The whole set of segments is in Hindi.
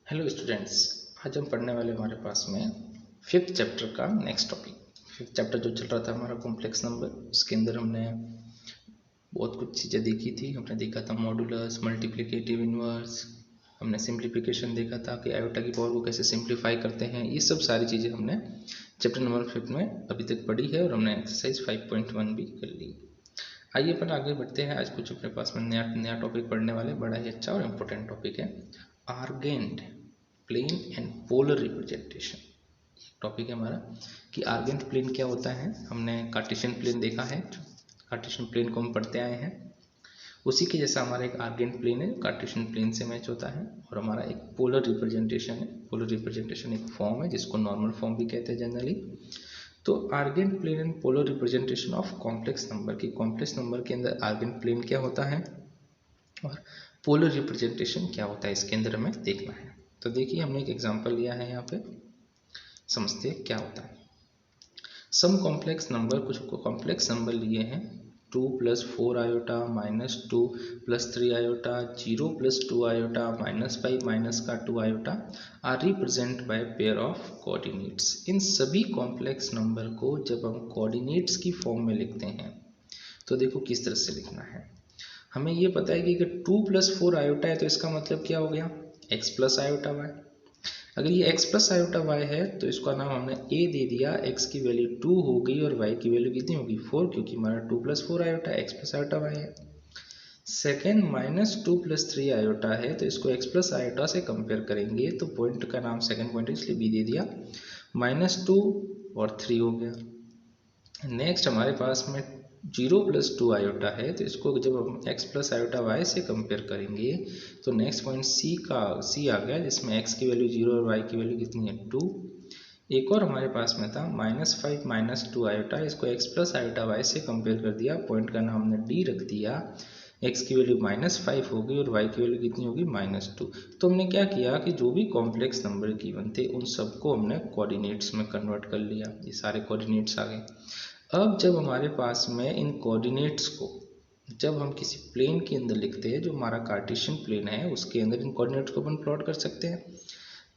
Hello students. आज हम पढ़ने वाले हमारे पास में फिफ्थ चैप्टर का नेक्स्ट टॉपिक। फिफ्थ चैप्टर जो चल रहा था हमारा कॉम्प्लेक्स नंबर, उसके अंदर हमने बहुत कुछ चीज़ें देखी थी। हमने देखा था मॉडुलस, मल्टीप्लिकेटिव, इन्वर्स, हमने सिंप्लीफिकेशन देखा था कि आयोटा की पावर को कैसे सिंप्लीफाई करते हैं। ये सब सारी चीज़ें हमने चैप्टर नंबर 5 में अभी तक पढ़ी है और हमने एक्सरसाइज 5.1 भी कर ली। आइए अपन आगे बढ़ते हैं। आज कुछ अपने पास में नया टॉपिक पढ़ने वाले, बड़ा ही अच्छा और इम्पोर्टेंट टॉपिक है Argand plane and polar representation. Topic है हमारा कि आर्गेंट प्लेन क्या होता है। हमने कार्टेशियन प्लेन देखा है, कार्टेशियन प्लेन को हम पढ़ते आए हैं। उसी के जैसा हमारा एक आर्गेंट प्लेन है, कार्टेशियन प्लेन से मैच होता है। और हमारा एक पोलर रिप्रेजेंटेशन है। पोलर रिप्रेजेंटेशन एक फॉर्म है जिसको नॉर्मल फॉर्म भी कहते हैं जनरली। तो Argand plane and polar representation of complex number की, कॉम्प्लेक्स नंबर के अंदर आर्गेंट प्लेन क्या होता है और पोलर रिप्रेजेंटेशन क्या होता है, इसके अंदर हमें देखना है। तो देखिए हमने एक एग्जांपल लिया है, यहाँ पे समझते हैं क्या होता है। सम कॉम्प्लेक्स नंबर, कुछ कॉम्प्लेक्स नंबर लिए हैं 2 + 4 आयोटा -2 + 3 आयोटा 0 + 2 आयोटा -5 का 2 iota are represent by pair of coordinates. इन सभी कॉम्प्लेक्स नंबर को जब हम कोऑर्डिनेट्स की फॉर्म में लिखते हैं तो देखो किस तरह से लिखना है। हमें ये पता है कि अगर 2 + 4 आयोटा है तो इसका मतलब क्या हो गया, x + आयोटा y। अगर ये x + आयोटा y है तो इसका नाम हमने a दे दिया। x की वैल्यू 2 हो गई और y की वैल्यू कितनी होगी 4, क्योंकि हमारा 2 + 4 आयोटा x + आयोटा y है। सेकेंड -2 + 3 आयोटा है तो इसको x + आयोटा से कंपेयर करेंगे तो पॉइंट का नाम सेकेंड पॉइंट इसलिए b दे दिया, -2 और 3 हो गया। नेक्स्ट हमारे पास में 0 + 2 आयोटा है तो इसको जब हम x + आयोटा y से कंपेयर करेंगे तो नेक्स्ट पॉइंट c आ गया, जिसमें x की वैल्यू 0 और y की वैल्यू कितनी है 2। एक और हमारे पास में था -5 - 2 आयोटा, इसको x + आयोटा y से कंपेयर कर दिया, पॉइंट का नाम हमने d रख दिया। x की वैल्यू -5 होगी और y की वैल्यू कितनी होगी -2। तो हमने क्या किया कि जो भी कॉम्प्लेक्स नंबर गिवन थे उन सबको हमने कोऑर्डिनेट्स में कन्वर्ट कर लिया। ये सारे कोऑर्डिनेट्स आ गए। अब जब हमारे पास में इन कोऑर्डिनेट्स को जब हम किसी प्लेन के अंदर लिखते हैं, जो हमारा कार्टेशियन प्लेन है उसके अंदर इन कोऑर्डिनेट्स को अपन प्लॉट कर सकते हैं।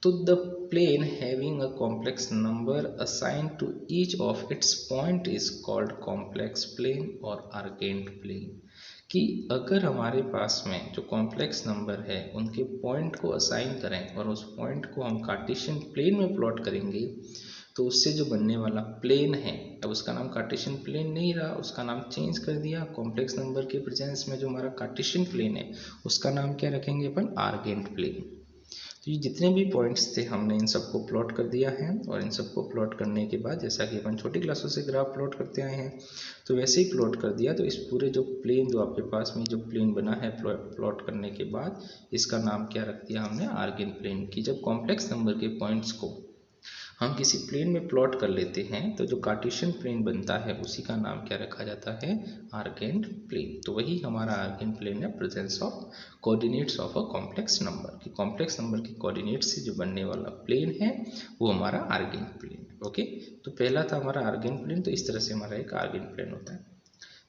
तो the plane having a complex number assigned to each of its point is called complex plane और आर्गेंट प्लेन। कि अगर हमारे पास में जो कॉम्प्लेक्स नंबर है उनके पॉइंट को असाइन करें और उस पॉइंट को हम कार्टेशियन प्लेन में प्लॉट करेंगे तो उससे जो बनने वाला प्लेन है, अब उसका नाम कार्टेशियन प्लेन नहीं रहा, उसका नाम चेंज कर दिया। कॉम्प्लेक्स नंबर के प्रेजेंस में जो हमारा कार्टेशियन प्लेन है उसका नाम क्या रखेंगे अपन, आर्गेंट प्लेन। तो ये जितने भी पॉइंट्स थे हमने इन सबको प्लॉट कर दिया है और इन सबको प्लॉट करने के बाद जैसा कि अपन छोटी क्लासों से ग्राफ प्लॉट करते आए हैं तो वैसे ही प्लॉट कर दिया। तो इस पूरे जो प्लेन जो आपके पास में जो प्लेन बना है प्लॉट करने के बाद इसका नाम क्या रख दिया हमने, आर्गेंट प्लेन। की जब कॉम्प्लेक्स नंबर के पॉइंट्स को हम किसी प्लेन में प्लॉट कर लेते हैं तो जो कार्टेशियन प्लेन बनता है उसी का नाम क्या रखा जाता है, आर्गेंट प्लेन। तो वही हमारा आर्गेंट प्लेन है, presence of coordinates of a complex number. कि कॉम्प्लेक्स नंबर के कोऑर्डिनेट्स से जो बनने वाला प्लेन है वो हमारा आर्गेंट प्लेन है। ओके, तो पहला था हमारा आर्गेंट प्लेन, तो इस तरह से हमारा एक आर्गेंट प्लेन होता है।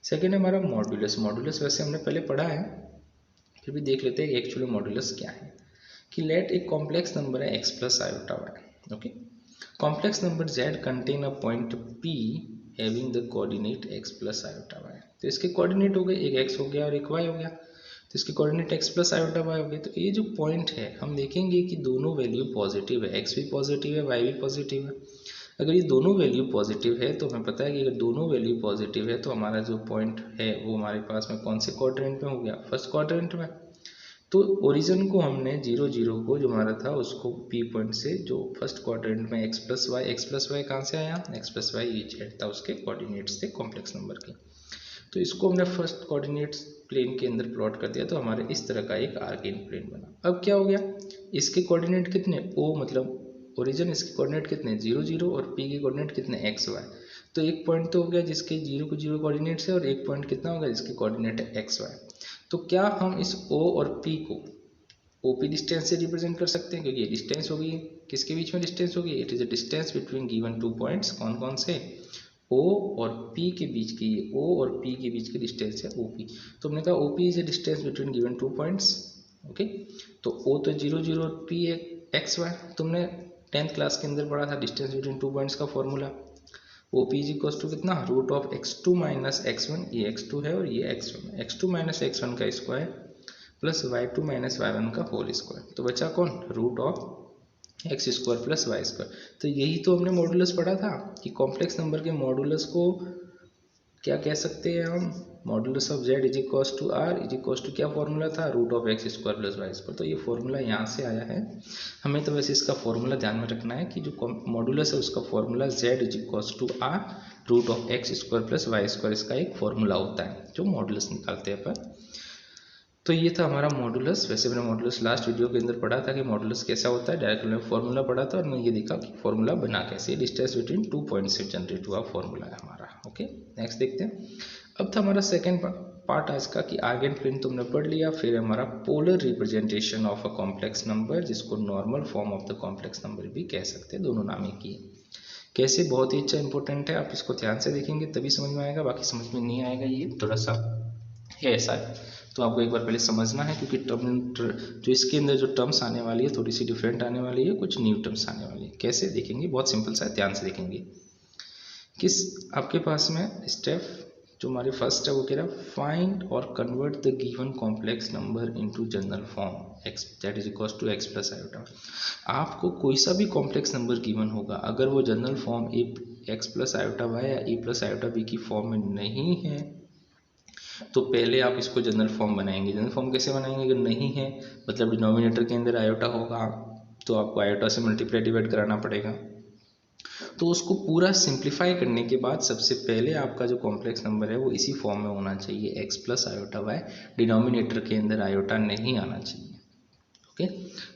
सेकेंड है हमारा मॉड्यूलस। मॉड्यूलस वैसे हमने पहले पढ़ा है, फिर भी देख लेते हैं एक्चुअली मॉड्यूलस क्या है। कि लेट एक कॉम्प्लेक्स नंबर है x + iota y। Okay, complex number z contain a point p having the coordinate x + iota y। तो इसके कोऑर्डिनेट हो गए, एक x हो गया और एक y हो गया। तो इसके कोऑर्डिनेट x + आयोटा y हो गए। तो ये जो पॉइंट है हम देखेंगे कि दोनों वैल्यू पॉजिटिव है, x भी पॉजिटिव है y भी पॉजिटिव है। अगर ये दोनों वैल्यू पॉजिटिव है तो हमें पता है कि अगर दोनों वैल्यू पॉजिटिव है तो हमारा जो पॉइंट है वो हमारे पास में कौन से क्वाड्रेंट में हो गया, फर्स्ट क्वाड्रेंट में। तो ओरिजिन को हमने 0 0 को जो हमारा था उसको पी पॉइंट से जो फर्स्ट क्वाड्रेंट में x + y कहाँ से आया, x + y ये z था, उसके कोऑर्डिनेट्स थे कॉम्प्लेक्स नंबर के। तो इसको हमने फर्स्ट कोऑर्डिनेट्स प्लेन के अंदर प्लॉट कर दिया तो हमारे इस तरह का एक आर्गेंट प्लेन बना। अब क्या हो गया, इसके कोऑर्डिनेट कितने o, मतलब ओरिजिन, इसके कोऑर्डिनेट कितने 0 0 और p के कोऑर्डिनेट कितने x y। तो एक पॉइंट तो हो गया जिसके 0 को 0 कोऑर्डिनेट्स है और एक पॉइंट कितना होगा जिसके कोऑर्डिनेट है x y। तो क्या हम इस O और P को OP डिस्टेंस से रिप्रेजेंट कर सकते हैं, क्योंकि ये डिस्टेंस होगी, किसके बीच में डिस्टेंस होगी, it is a distance between given two points. कौन कौन से, O और P के बीच की, O और P के बीच की डिस्टेंस है OP। तो हमने कहा OP is a distance between given two points. Okay, तो O तो 0 0 और P है एक्स वाई, तुमने 10th क्लास के अंदर पढ़ा था डिस्टेंस बिटवीन 2 पॉइंट्स का formula, O P is equal to कितना, root of x2 minus x1, ये x2 है और ये x1 है, x2 माइनस x1 का square plus y2 minus y1 का होल स्क्वायर, तो बचा कौन, root of x square plus y square. तो यही तो हमने मॉडुलस पढ़ा था कि कॉम्प्लेक्स नंबर के मॉडुलस को क्या कह सकते हैं हम, modulus of z is equal to r is equal to क्या फॉर्मूला था, root of x square plus y square. तो ये फॉर्मूला यहाँ से आया है, हमें तो वैसे इसका फॉर्मूला ध्यान में रखना है कि जो मॉडुलस है उसका formula z is equal to r root of x square plus y square, इसका एक फॉर्मूला होता है जो मॉडुलस निकालते हैं अपन। तो ये था हमारा मॉडुलस। वैसे मैंने मॉडुलस लास्ट वीडियो के अंदर पढ़ा था कि मॉडुलस कैसा होता है, डायरेक्ट मैंने फॉर्मूला पढ़ा था और मैं ये देखा कि फॉर्मूला बना कैसे, डिस्टेंस बिटवीन 2 पॉइंट से जनरेट हुआ फॉर्मूला है हमारा। ओके, नेक्स्ट देखते हैं। अब था हमारा सेकेंड पार्ट आज का कि आर्गन प्रिंट तुमने पढ़ लिया, फिर हमारा polar representation of a complex number, जिसको normal form of the complex number भी कह सकते हैं, दोनों नाम एक ही है। कैसे, बहुत ही अच्छा इंपॉर्टेंट है, आप इसको ध्यान से देखेंगे तभी समझ में आएगा, बाकी समझ में नहीं आएगा, ये थोड़ा सा है ऐसा है, तो आपको एक बार पहले समझना है, क्योंकि टर्म जो इसके अंदर जो टर्म्स आने वाली है थोड़ी सी डिफरेंट आने वाली है, कुछ न्यू टर्म्स आने वाली है। कैसे देखेंगे, बहुत सिंपल सा है, ध्यान से देखेंगे। किस आपके पास में स्टेप जो हमारी फर्स्ट है वो कह रहा है फाइंड और convert the given complex number into general form x that is equal to x plus iota. आपको कोई सा भी कॉम्प्लेक्स नंबर गिवन होगा, अगर वो general form x plus iota y या ए प्लस आयोटा बी की फॉर्म में नहीं है तो पहले आप इसको जनरल फॉर्म बनाएंगे। जनरल फॉर्म कैसे बनाएंगे, अगर नहीं है मतलब डिनोमिनेटर के अंदर आयोटा होगा तो आपको आयोटा से मल्टीप्लाई डिवाइड कराना पड़ेगा, तो उसको पूरा सिंप्लीफाई करने के बाद सबसे पहले आपका जो कॉम्प्लेक्स नंबर है वो इसी फॉर्म में होना चाहिए, x plus iota y, denominator के अंदर आयोटा नहीं आना चाहिए। ओके,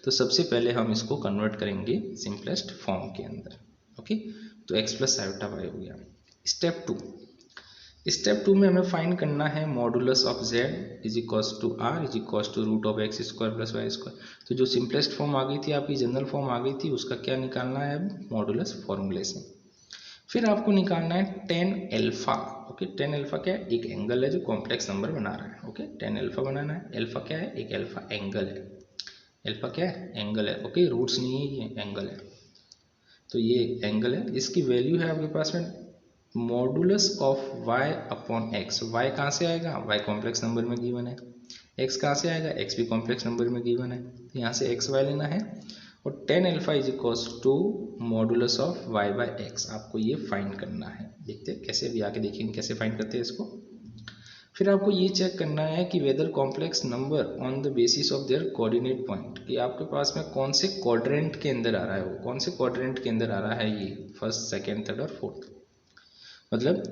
तो सबसे पहले हम इसको कन्वर्ट करेंगे सिंपलेस्ट फॉर्म के अंदर। ओके, तो एक्स प्लस आयोटा वाई हो गया। स्टेप टू में हमें फाइंड करना है modulus of z is equals to r is equals to root of x square plus y square. तो जो सिंपलेस्ट फॉर्म आ गई थी आपकी, जनरल फॉर्म आ गई थी, उसका क्या निकालना है अब, मॉडुलस फॉर्मूले से। फिर आपको निकालना है tan alpha. Okay, tan alpha क्या है, एक एंगल है जो कॉम्प्लेक्स नंबर बना रहा है। ओके, टेन एल्फा बनाना है। एल्फा क्या है, एक एल्फा एंगल है। एल्फा क्या है, एंगल है। ओके, रूट्स नहीं है, ये एंगल है, तो ये एंगल है। इसकी वैल्यू है आपके पास में modulus of y upon x. y कहाँ से आएगा, y कॉम्प्लेक्स नंबर में गिवन है। x कहाँ से आएगा, x भी कॉम्प्लेक्स नंबर में गिवन है, तो यहाँ से एक्स वाई लेना है। और tan alpha is equals to modulus of y by x, आपको ये फाइंड करना है। देखते हैं कैसे, अभी आके देखेंगे कैसे फाइंड करते हैं इसको। फिर आपको ये चेक करना है कि whether complex number on the basis of their coordinate point, कि आपके पास में कौन से क्वाड्रेंट के अंदर आ रहा है, वो कौन से क्वाड्रेंट के अंदर आ रहा है, ये फर्स्ट सेकेंड थर्ड और फोर्थ। मतलब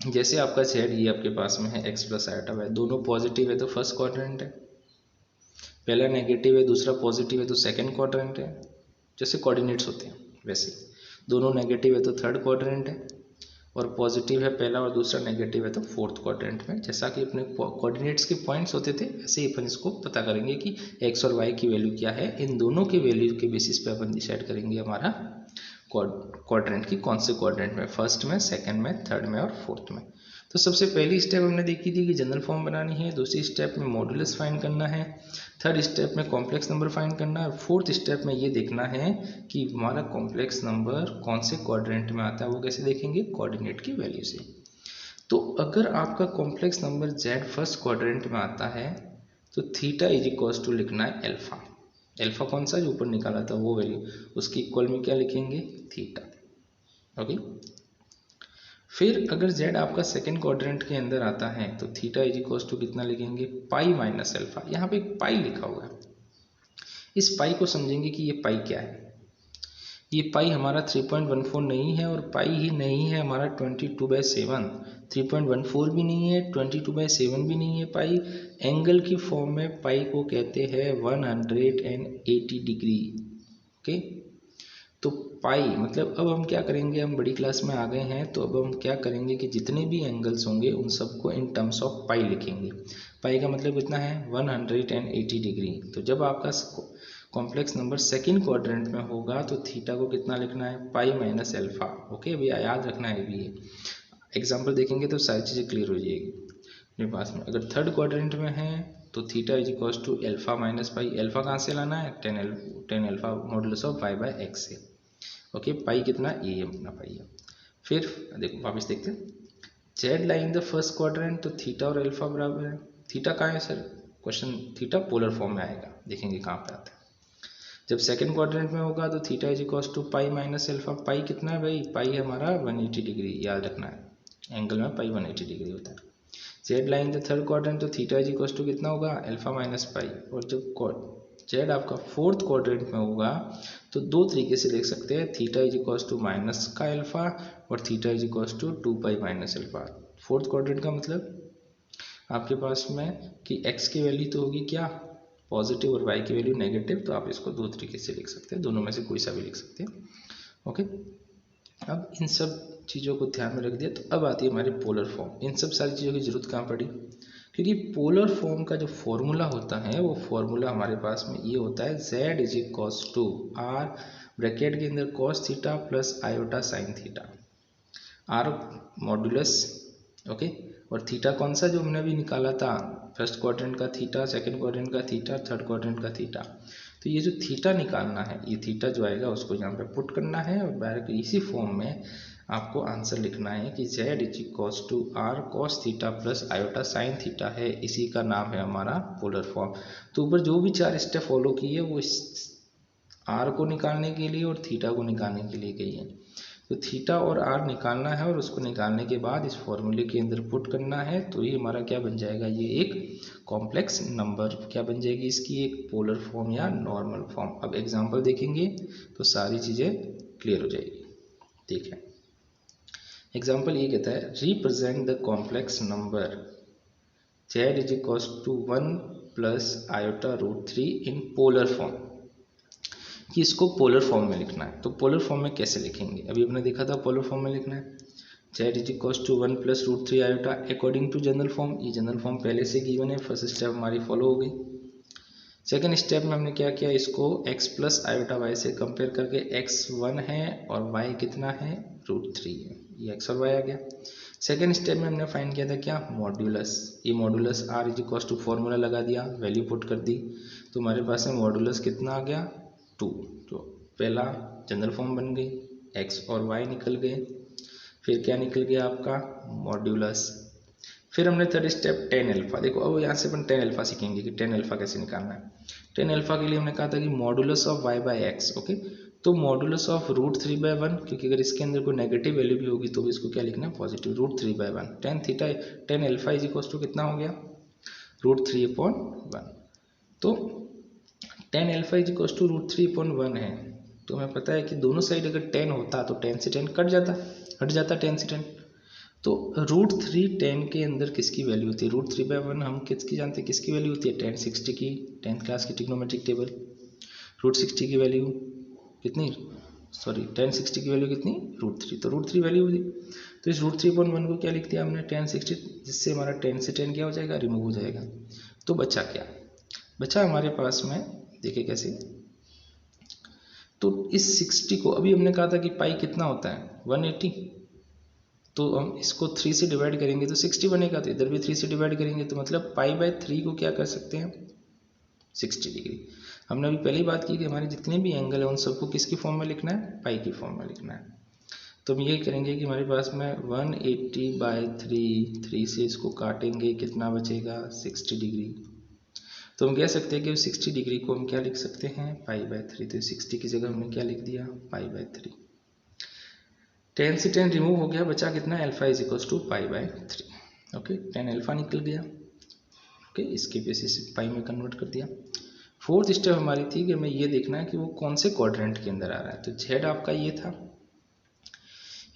जैसे आपका z ये आपके पास में है x प्लस आयोटा वाई, दोनों पॉजिटिव है तो फर्स्ट क्वाड्रेंट है, पहला नेगेटिव है दूसरा पॉजिटिव है तो सेकंड क्वाड्रेंट है, जैसे कोऑर्डिनेट्स होते हैं वैसे। दोनों नेगेटिव है तो थर्ड क्वाड्रेंट है, और पॉजिटिव है पहला और दूसरा नेगेटिव है तो फोर्थ क्वाड्रेंट में। जैसा कि अपने कोऑर्डिनेट्स के पॉइंट्स होते थे ऐसे ही अपन इसको पता करेंगे कि x और y की वैल्यू क्या है, इन दोनों के वैल्यू के बेसिस पे अपन डिसाइड करेंगे हमारा क्वाड्रेंट की कौन से क्वाड्रेंट में, फर्स्ट में, सेकंड में, थर्ड में और फोर्थ में। तो सबसे पहली स्टेप हमने देखी थी कि जनरल फॉर्म बनानी है, दूसरी स्टेप में मॉडुलस फाइंड करना है, थर्ड स्टेप में कॉम्प्लेक्स नंबर फाइंड करना है, और फोर्थ स्टेप में ये देखना है कि हमारा कॉम्प्लेक्स नंबर कौन से क्वाड्रेंट में आता है, वो कैसे देखेंगे, कोऑर्डिनेट की वैल्यू से। तो अगर आपका complex number z first quadrant में आता है तो थीटा इज इक्वल्स टू लिखना है एल्फा। एल्फा कौन सा जो ऊपर निकाला था वो वैल्यू, उसकी इक्वल में क्या लिखेंगे, थीटा। ओके, फिर अगर z आपका सेकंड क्वाड्रेंट के अंदर आता है तो थीटा इज इक्वल्स टू कितना लिखेंगे, पाई माइनस एल्फा। यहाँ पे एक पाई लिखा हुआ है, इस पाई को समझेंगे कि ये पाई क्या है। ये पाई हमारा 3.14 नहीं है, और पाई ही नहीं है हमारा 22/7, 3.14 भी नहीं है, 22/7 भी नहीं है। पाई एंगल की फॉर्म में पाई को कहते हैं 180 डिग्री। ओके, तो पाई मतलब अब हम क्या करेंगे, हम बड़ी क्लास में आ गए हैं तो अब हम क्या करेंगे कि जितने भी एंगल्स होंगे उन सबको इन टर्म्स ऑफ पाई लिखेंगे। पाई का मतलब कितना है, 180 डिग्री। तो जब आपका कॉम्प्लेक्स नंबर सेकंड क्वाड्रेंट में होगा तो थीटा को कितना लिखना है, पाई माइनस एल्फा। ओके, अभी याद रखना है भी, एग्जाम्पल देखेंगे तो सारी चीज़ें क्लियर हो जाएगी अपने पास में। अगर थर्ड क्वाड्रेंट में है तो theta is equals to alpha minus pi. Alpha कहाँ से लाना है, tan alpha modulus of pi by x से। ओके, पाई कितना, ये अपना पाई है। फिर देखो वापस देखते हैं, Z line the first quadrant, तो थीटा और एल्फा बराबर है। थीटा कहाँ है sir, question theta polar form में आएगा, देखेंगे कहाँ पे आता है। जब सेकंड क्वाड्रेंट में होगा तो theta is equals to pi minus alpha. Pi कितना है भाई, पाई हमारा 180 डिग्री, याद रखना है, एंगल में पाई 180 डिग्री होता है। Z line the third quadrant, तो थीटा इज इक्वल्स टू कितना होगा, एल्फा माइनस पाई। और जब जेड आपका फोर्थ क्वाड्रेंट में होगा तो दो तरीके से लिख सकते हैं, theta is equals to minus का एल्फा और theta is equals to 2 pi minus alpha. Fourth quadrant का मतलब आपके पास में कि x की वैल्यू तो होगी क्या, पॉजिटिव, और y की वैल्यू नेगेटिव, तो आप इसको दो तरीके से लिख सकते हैं, दोनों में से कोई सा भी लिख सकते हैं। ओके, अब इन सब चीज़ों को ध्यान में रख दिया, तो अब आती है हमारी पोलर फॉर्म। इन सब सारी चीज़ों की जरूरत कहाँ पड़ी, क्योंकि पोलर फॉर्म का जो फॉर्मूला होता है वो फॉर्मूला हमारे पास में ये होता है, z is equals to r bracket के अंदर cos theta plus iota sine theta, r modulus. Okay, और थीटा कौन सा जो हमने अभी निकाला था, फर्स्ट क्वाड्रेंट का थीटा, सेकंड क्वाड्रेंट का थीटा, थर्ड क्वाड्रेंट का थीटा। तो ये जो थीटा निकालना है, ये थीटा जो आएगा उसको यहाँ पे पुट करना है और डायरेक्ट इसी फॉर्म में आपको आंसर लिखना है कि z is equals to r cos theta plus iota sine theta है, इसी का नाम है हमारा पोलर फॉर्म। तो ऊपर जो भी 4 स्टेप फॉलो किए वो इस r को निकालने के लिए और थीटा को निकालने के लिए गई है। तो थीटा और r निकालना है और उसको निकालने के बाद इस फॉर्मूले के अंदर पुट करना है, तो ये हमारा क्या बन जाएगा, ये एक कॉम्प्लेक्स नंबर क्या बन जाएगी इसकी, एक पोलर फॉर्म या नॉर्मल फॉर्म। अब एग्जांपल देखेंगे तो सारी चीज़ें क्लियर हो जाएगी। ठीक है, एग्जांपल ये कहता है, represent the complex number z is equals to 1 plus iota root 3 in polar form, कि इसको पोलर फॉर्म में लिखना है। तो पोलर फॉर्म में कैसे लिखेंगे, अभी हमने देखा था पोलर फॉर्म में लिखना है, z is equals to 1 plus root 3 iota according to general form. ये जनरल फॉर्म पहले से गिवन है, फर्स्ट स्टेप हमारी फॉलो हो गई। सेकेंड स्टेप में हमने क्या किया, इसको x प्लस आयोटा वाई से कंपेयर करके x 1 है और y कितना है, रूट 3 है, ये x और y आ गया। सेकेंड स्टेप में हमने फाइंड किया था क्या, मॉड्यूलस। ये modulus r is equals to formula लगा दिया, वैल्यू पुट कर दी, तो हमारे पास में मॉड्यूलस कितना आ गया, 2। तो पहला जनरल फॉर्म बन गई, x और y निकल गए। फिर क्या निकल गया आपका, मॉड्यूलस। फिर हमने थर्ड स्टेप टेन एल्फा, देखो अब यहाँ से अपन टेन एल्फा सीखेंगे कि टेन एल्फा कैसे निकालना है। टेन एल्फा के लिए हमने कहा था कि modulus of y by x. Okay, तो मॉडुलस ऑफ रूट 3 बाई 1, क्योंकि अगर इसके अंदर कोई नेगेटिव वैल्यू भी होगी तो भी इसको क्या लिखना है, positive, root 3 by 1। Tan theta tan alpha is equal to कितना हो गया, रूट 3/1। तो tan alpha is equal to root 3/1 है, तो हमें पता है कि दोनों साइड अगर 10 होता तो 10 से 10 हट जाता 10 से 10। तो रूट 3 10 के अंदर किसकी वैल्यू होती है, रूट 3/1 हम किसकी जानते हैं, किसकी वैल्यू होती है, 10 60 की, 10th क्लास की ट्रिग्नोमेट्रिक टेबल। रूट 60 की वैल्यू कितनी, सॉरी 10 60 की वैल्यू कितनी, रूट 3, तो रूट 3 वैल्यू होगी। तो इस रूट 3/1 को क्या लिख दिया हमने, 10 60, जिससे हमारा 10 से 10 क्या हो जाएगा, रिमूव हो जाएगा। तो बचा क्या, बचा हमारे पास में, देखिए कैसे, तो इस 60 को अभी हमने कहा था कि पाई कितना होता है, 180, तो हम इसको 3 से डिवाइड करेंगे तो 60 बनेगा, तो इधर भी 3 से डिवाइड करेंगे तो मतलब पाई बाय 3 को क्या कर सकते हैं, 60 डिग्री। हमने अभी पहले ही बात की कि हमारे जितने भी एंगल है उन सबको किसकी फॉर्म में लिखना है, पाई की फॉर्म में लिखना है। तो हम ये करेंगे कि हमारे पास में 180/3, 3 से इसको काटेंगे, कितना बचेगा, 60 डिग्री। तो हम कह सकते हैं कि 60 डिग्री को हम क्या लिख सकते हैं, पाई बाय 3। तो 60 की जगह हमने क्या लिख दिया, पाई बाय 3। 10 से 10 रिमूव हो गया, बचा कितना, alpha is equal to pi by 3। Okay, 10 alpha निकल गया। ओके, इसके बेसिस से पाई में कन्वर्ट कर दिया। फोर्थ स्टेप हमारी थी कि हमें ये देखना है कि वो कौन से क्वाड्रेंट के अंदर आ रहा है। तो जेड आपका ये था,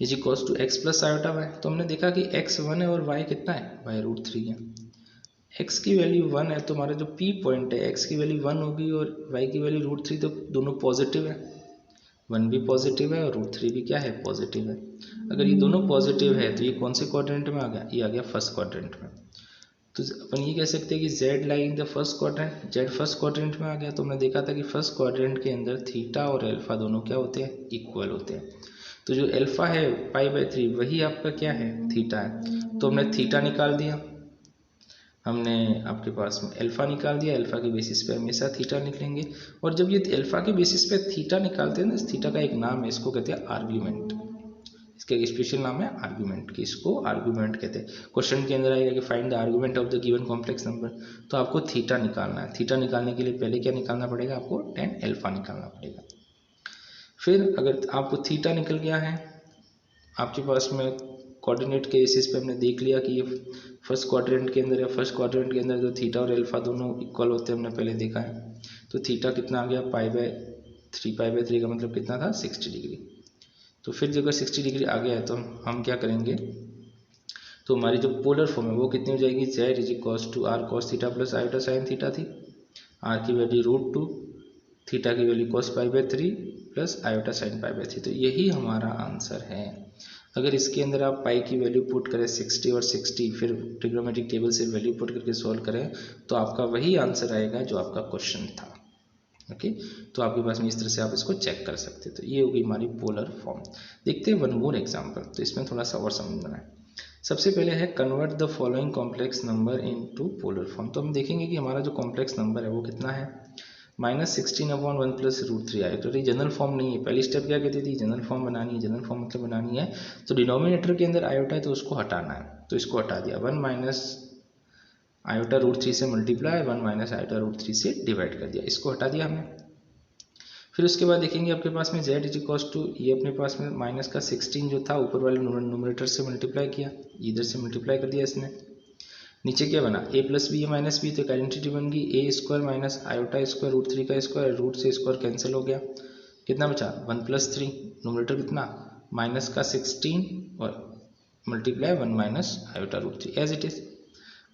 is equal to x plus iota y. तो हमने देखा कि x 1 है और y कितना है, y रूट 3 है। x की वैल्यू 1 है तो हमारा जो P पॉइंट है, x की वैल्यू 1 होगी और y की वैल्यू रूट 3, तो दोनों पॉजिटिव है, 1 भी पॉजिटिव है और रूट 3 भी क्या है, पॉजिटिव है। अगर ये दोनों पॉजिटिव है तो ये कौन से क्वाड्रेंट में आ गया, ये आ गया फर्स्ट क्वाड्रेंट में। तो अपन ये कह सकते हैं कि z lying the first quadrant, z first quadrant में आ गया। तो हमने देखा था कि फर्स्ट क्वाड्रेंट के अंदर थीटा और अल्फा दोनों क्या होते हैं, इक्वल होते हैं। तो जो अल्फा है पाई बाय 3 वही आपका क्या है, थीटा है। तो हमने थीटा निकाल दिया। हमने आपके पास में अल्फ़ा निकाल दिया, अल्फ़ा के बेसिस पे हमेशा थीटा निकलेंगे। और जब ये अल्फ़ा के बेसिस पे थीटा निकालते हैं ना, इस थीटा का एक नाम है, इसको कहते हैं आर्ग्यूमेंट। इसका एक स्पेशल नाम है आर्ग्यूमेंट, कि इसको आर्ग्यूमेंट कहते हैं। क्वेश्चन के अंदर आएगा कि find the argument of the given complex number, तो आपको थीटा निकालना है। थीटा निकालने के लिए पहले क्या निकालना पड़ेगा, आपको tan अल्फ़ा निकालना पड़ेगा। फिर अगर आपको थीटा निकल गया है, आपके पास में कोऑर्डिनेट के बेसिस पे हमने देख लिया कि ये फर्स्ट क्वाड्रेंट के अंदर या फर्स्ट क्वाड्रेंट के अंदर जो थीटा और अल्फा दोनों इक्वल होते हैं, हमने पहले देखा है। तो थीटा कितना आ गया, पाई बाय थ्री का मतलब कितना था, 60 डिग्री। तो फिर जब 60 डिग्री आ गया है तो हम क्या करेंगे, तो हमारी जो पोलर फॉर्म है वो कितनी हो जाएगी, z is equals to r cos theta plus iota sine theta थी। आर की वैल्यू √2, थीटा की वैल्यू cos पाई/3 प्लस आयोटा साइन पाई/3। तो यही हमारा आंसर है। अगर इसके अंदर आप पाई की वैल्यू पुट करें 60 और 60, फिर ट्रिग्नोमेट्रिक टेबल से वैल्यू पुट करके सॉल्व करें, तो आपका वही आंसर आएगा जो आपका क्वेश्चन था। ओके, तो आपके पास में इस तरह से आप इसको चेक कर सकते हैं। तो ये होगी हमारी पोलर फॉर्म। देखते हैं वन मोर एग्जाम्पल, तो इसमें थोड़ा सा और समझना है। सबसे पहले है convert the following complex number into polar form. तो हम देखेंगे कि हमारा जो कॉम्प्लेक्स नंबर है वो कितना है, -16/1 प्लस √3 आए। तो ये जनरल फॉर्म नहीं है। पहली स्टेप क्या कहती थी, जनरल फॉर्म बनानी है। जनरल फॉर्म मतलब बनानी है तो डिनोमिनेटर के अंदर आयोटा है तो उसको हटाना है, तो इसको हटा दिया। 1 माइनस आयोटा √3 से मल्टीप्लाई, 1 माइनस आयोटा √3 से डिवाइड कर दिया, इसको हटा दिया हमने। फिर उसके बाद देखेंगे आपके पास में z इज इक्वल्स टू, ये अपने पास में माइनस का 16 जो था ऊपर वाले नोमिनेटर से मल्टीप्लाई किया, इधर से मल्टीप्लाई कर दिया इसने। नीचे क्या बना, a plus b minus b, तो आइडेंटिटी बन गई a square minus iota square √3 का स्क्वायर, रूट से स्क्वायर कैंसिल हो गया, कितना बचा 1 + 3, नोमिनेटर कितना माइनस का 16 और multiply 1 minus iota √3 as it is.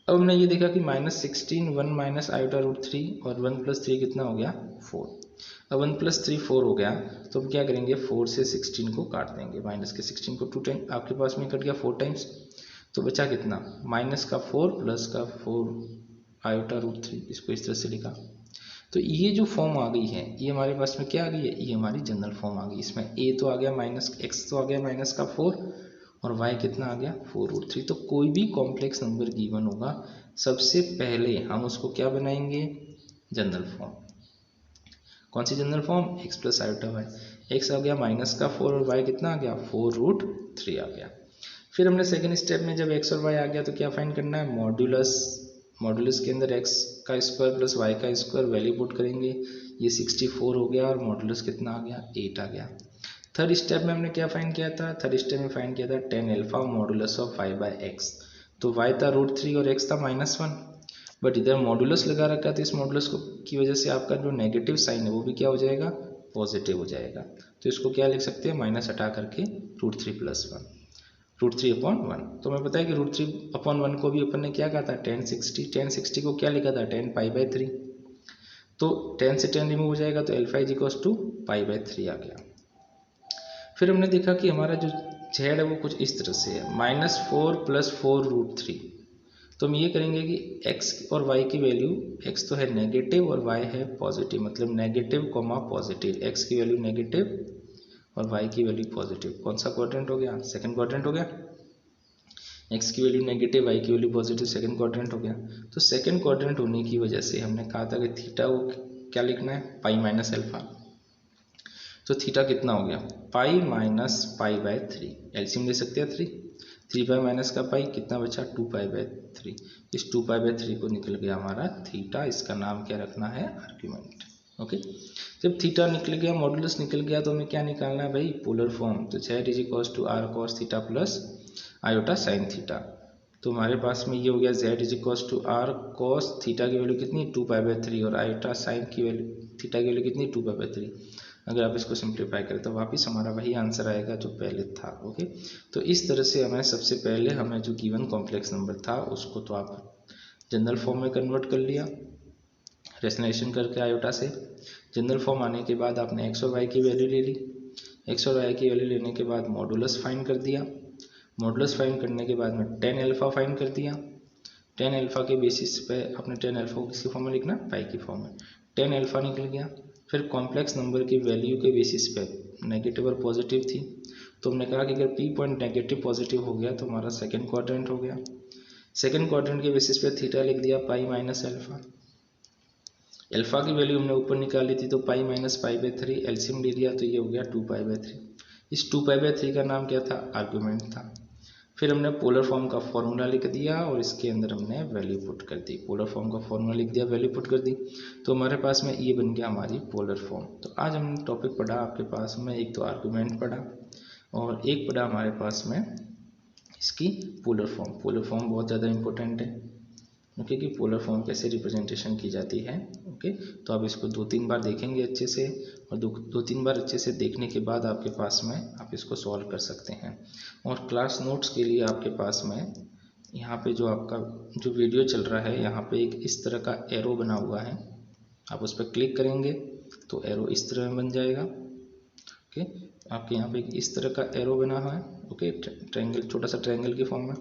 अब हमने ये देखा कि -16 1 माइनस आयोटा √3 और 1 + 3 कितना हो गया 4। अब 1 + 3 4 हो गया, तो हम क्या करेंगे 4 से 16 को काट देंगे, माइनस के 16 को 2 टाइम आपके पास में कट गया 4 टाइम्स, तो बचा कितना माइनस का 4 प्लस का 4 आयोटा √3, इसको इस तरह से लिखा। तो ये जो फॉर्म आ गई है ये हमारे पास में क्या आ गई है, ये हमारी जनरल फॉर्म आ गई। इसमें a तो आ गया -x तो आ गया माइनस का 4 और y कितना आ गया 4√3। तो कोई भी कॉम्प्लेक्स नंबर गिवन होगा सबसे पहले हम उसको क्या बनाएंगे, जनरल फॉर्म। कौन सी general form, x plus iota y. x आ गया माइनस का 4 और y कितना आ गया 4√3 आ गया। फिर हमने सेकंड स्टेप में जब x और y आ गया तो क्या फाइंड करना है, मॉड्यूलस। मॉड्यूलस के अंदर x का स्क्वायर प्लस y का स्क्वायर वैल्यू पुट करेंगे, ये 64 हो गया और मॉड्यूलस कितना आ गया 8 आ गया। थर्ड स्टेप में हमने क्या फाइंड किया था, थर्ड स्टेप में फाइंड किया था tan alpha modulus of y/x। तो y था √3 और x था -1, बट इधर मॉड्यूलस लगा रखा था, इस मॉड्यूलस को की वजह से आपका जो नेगेटिव साइन है वो भी क्या हो जाएगा, पॉजिटिव हो जाएगा। तो इसको क्या लिख सकते हैं, माइनस हटा करके √3 + 1, √3/1। तो हमें पता है कि √3/1 को भी अपन ने क्या कहा था tan 60 को क्या लिखा था tan पाई/3। तो tan से tan रिमूव हो जाएगा तो अल्फा इज इक्वल्स टू पाई/3 आ गया। फिर हमने देखा कि हमारा जो z है वो कुछ इस तरह से है, -4 + 4√3। तो हम ये करेंगे कि x और y की वैल्यू, x तो है नेगेटिव और y है पॉजिटिव, मतलब नेगेटिव कॉमा पॉजिटिव, x की वैल्यू नेगेटिव और y की वैल्यू पॉजिटिव। कौन सा क्वाड्रेंट हो गया, सेकंड क्वाड्रेंट हो गया। x की वैल्यू नेगेटिव, y की वैल्यू पॉजिटिव, सेकंड क्वाड्रेंट हो गया। तो सेकंड क्वाड्रेंट होने की वजह से हमने कहा था कि थीटा को क्या लिखना है, पाई माइनस अल्फा। तो थीटा कितना हो गया, पाई माइनस पाई/3, एलसीएम ले सकते हैं 3 पाई माइनस का पाई कितना बचा 2 पाई/3। इस 2 पाई/3 को निकल गया हमारा थीटा, इसका नाम क्या रखना है, आर्ग्यूमेंट। ओके, जब थीटा निकल गया, मॉडुलस निकल गया, तो हमें क्या निकालना है भाई, पोलर फॉर्म। तो z is equals to r cos theta plus iota sine theta. तो हमारे पास में ये हो गया z is equals to r cos theta की वैल्यू कितनी 2 पाई/3 और आयोटा साइन की वैल्यू थीटा की वैल्यू कितनी 2 पाई/3। अगर आप इसको सिंप्लीफाई करें तो वापस हमारा वही आंसर आएगा जो पहले था। ओके, तो इस तरह से हमें सबसे पहले हमें जो गिवन कॉम्प्लेक्स नंबर था उसको तो आप जनरल फॉर्म में कन्वर्ट कर लिया रेशनलाइजेशन करके आयोटा से। जनरल फॉर्म आने के बाद आपने x और y की वैल्यू ले ली, x और y की वैल्यू लेने के बाद मॉडुलस फाइंड कर दिया, मॉडुलस फाइंड करने के बाद में tan अल्फा फाइंड कर दिया। tan अल्फा के बेसिस पे अपने tan अल्फा को किसकी फॉर्म में लिखना, पाई की फॉर्म में। tan अल्फा निकल गया। फिर कॉम्प्लेक्स नंबर की वैल्यू के बेसिस पे नेगेटिव और पॉजिटिव थी, तो हमने कहा कि अगर p पॉइंट नेगेटिव पॉजिटिव हो गया तो हमारा सेकंड क्वाड्रेंट हो गया। सेकंड क्वाड्रेंट के बेसिस पे थीटा लिख दिया पाई माइनस अल्फा। अल्फा की वैल्यू हमने ऊपर निकाली थी तो pi minus pi by 3, LCM ले लिया तो ये हो गया 2 पाई बाई 3। इस 2 पाई बाई 3 का नाम क्या था, आर्गुमेंट था। फिर हमने पोलर फॉर्म का फॉर्मूला लिख दिया और इसके अंदर हमने वैल्यू पुट कर दी। पोलर फॉर्म का फॉर्मूला लिख दिया, वैल्यू पुट कर दी, तो हमारे पास में ये बन गया हमारी पोलर फॉर्म। तो आज हमने टॉपिक पढ़ा आपके पास में, एक तो आर्गुमेंट पढ़ा और एक पढ़ा हमारे पास में इसकी पोलर फॉर्म। पोलर फॉर्म बहुत ज़्यादा इंपॉर्टेंट है, ओके, कि पोलर फॉर्म कैसे रिप्रेजेंटेशन की जाती है। ओके, तो आप इसको 2-3 बार देखेंगे अच्छे से, और 2-3 बार अच्छे से देखने के बाद आपके पास में आप इसको सॉल्व कर सकते हैं। और क्लास नोट्स के लिए आपके पास में यहाँ पे जो आपका जो वीडियो चल रहा है, यहाँ पे एक इस तरह का एरो बना हुआ है, आप उस पर क्लिक करेंगे तो एरो इस तरह में बन जाएगा। ओके, आपके यहाँ पे इस तरह का एरो बना हुआ है, ओके, ट्रायंगल, छोटा सा ट्रायंगल की फॉर्म में।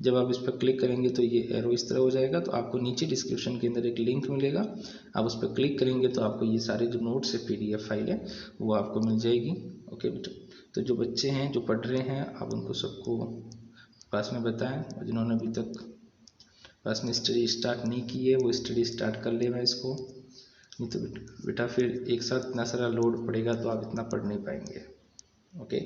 जब आप इस पर क्लिक करेंगे तो ये एरो इस तरह हो जाएगा। तो आपको नीचे डिस्क्रिप्शन के अंदर एक लिंक मिलेगा, आप उस पर क्लिक करेंगे तो आपको ये सारे जो नोट्स है, PDF फाइल है, वो आपको मिल जाएगी। ओके बेटा, तो जो बच्चे हैं जो पढ़ रहे हैं, आप उनको सबको पास में बताएं, और जिन्होंने अभी तक पास में स्टडी स्टार्ट नहीं की है वो स्टडी स्टार्ट कर लेना इसको, नहीं तो बेटा फिर एक साथ इतना सारा लोड पड़ेगा तो आप इतना पढ़ नहीं पाएंगे। ओके।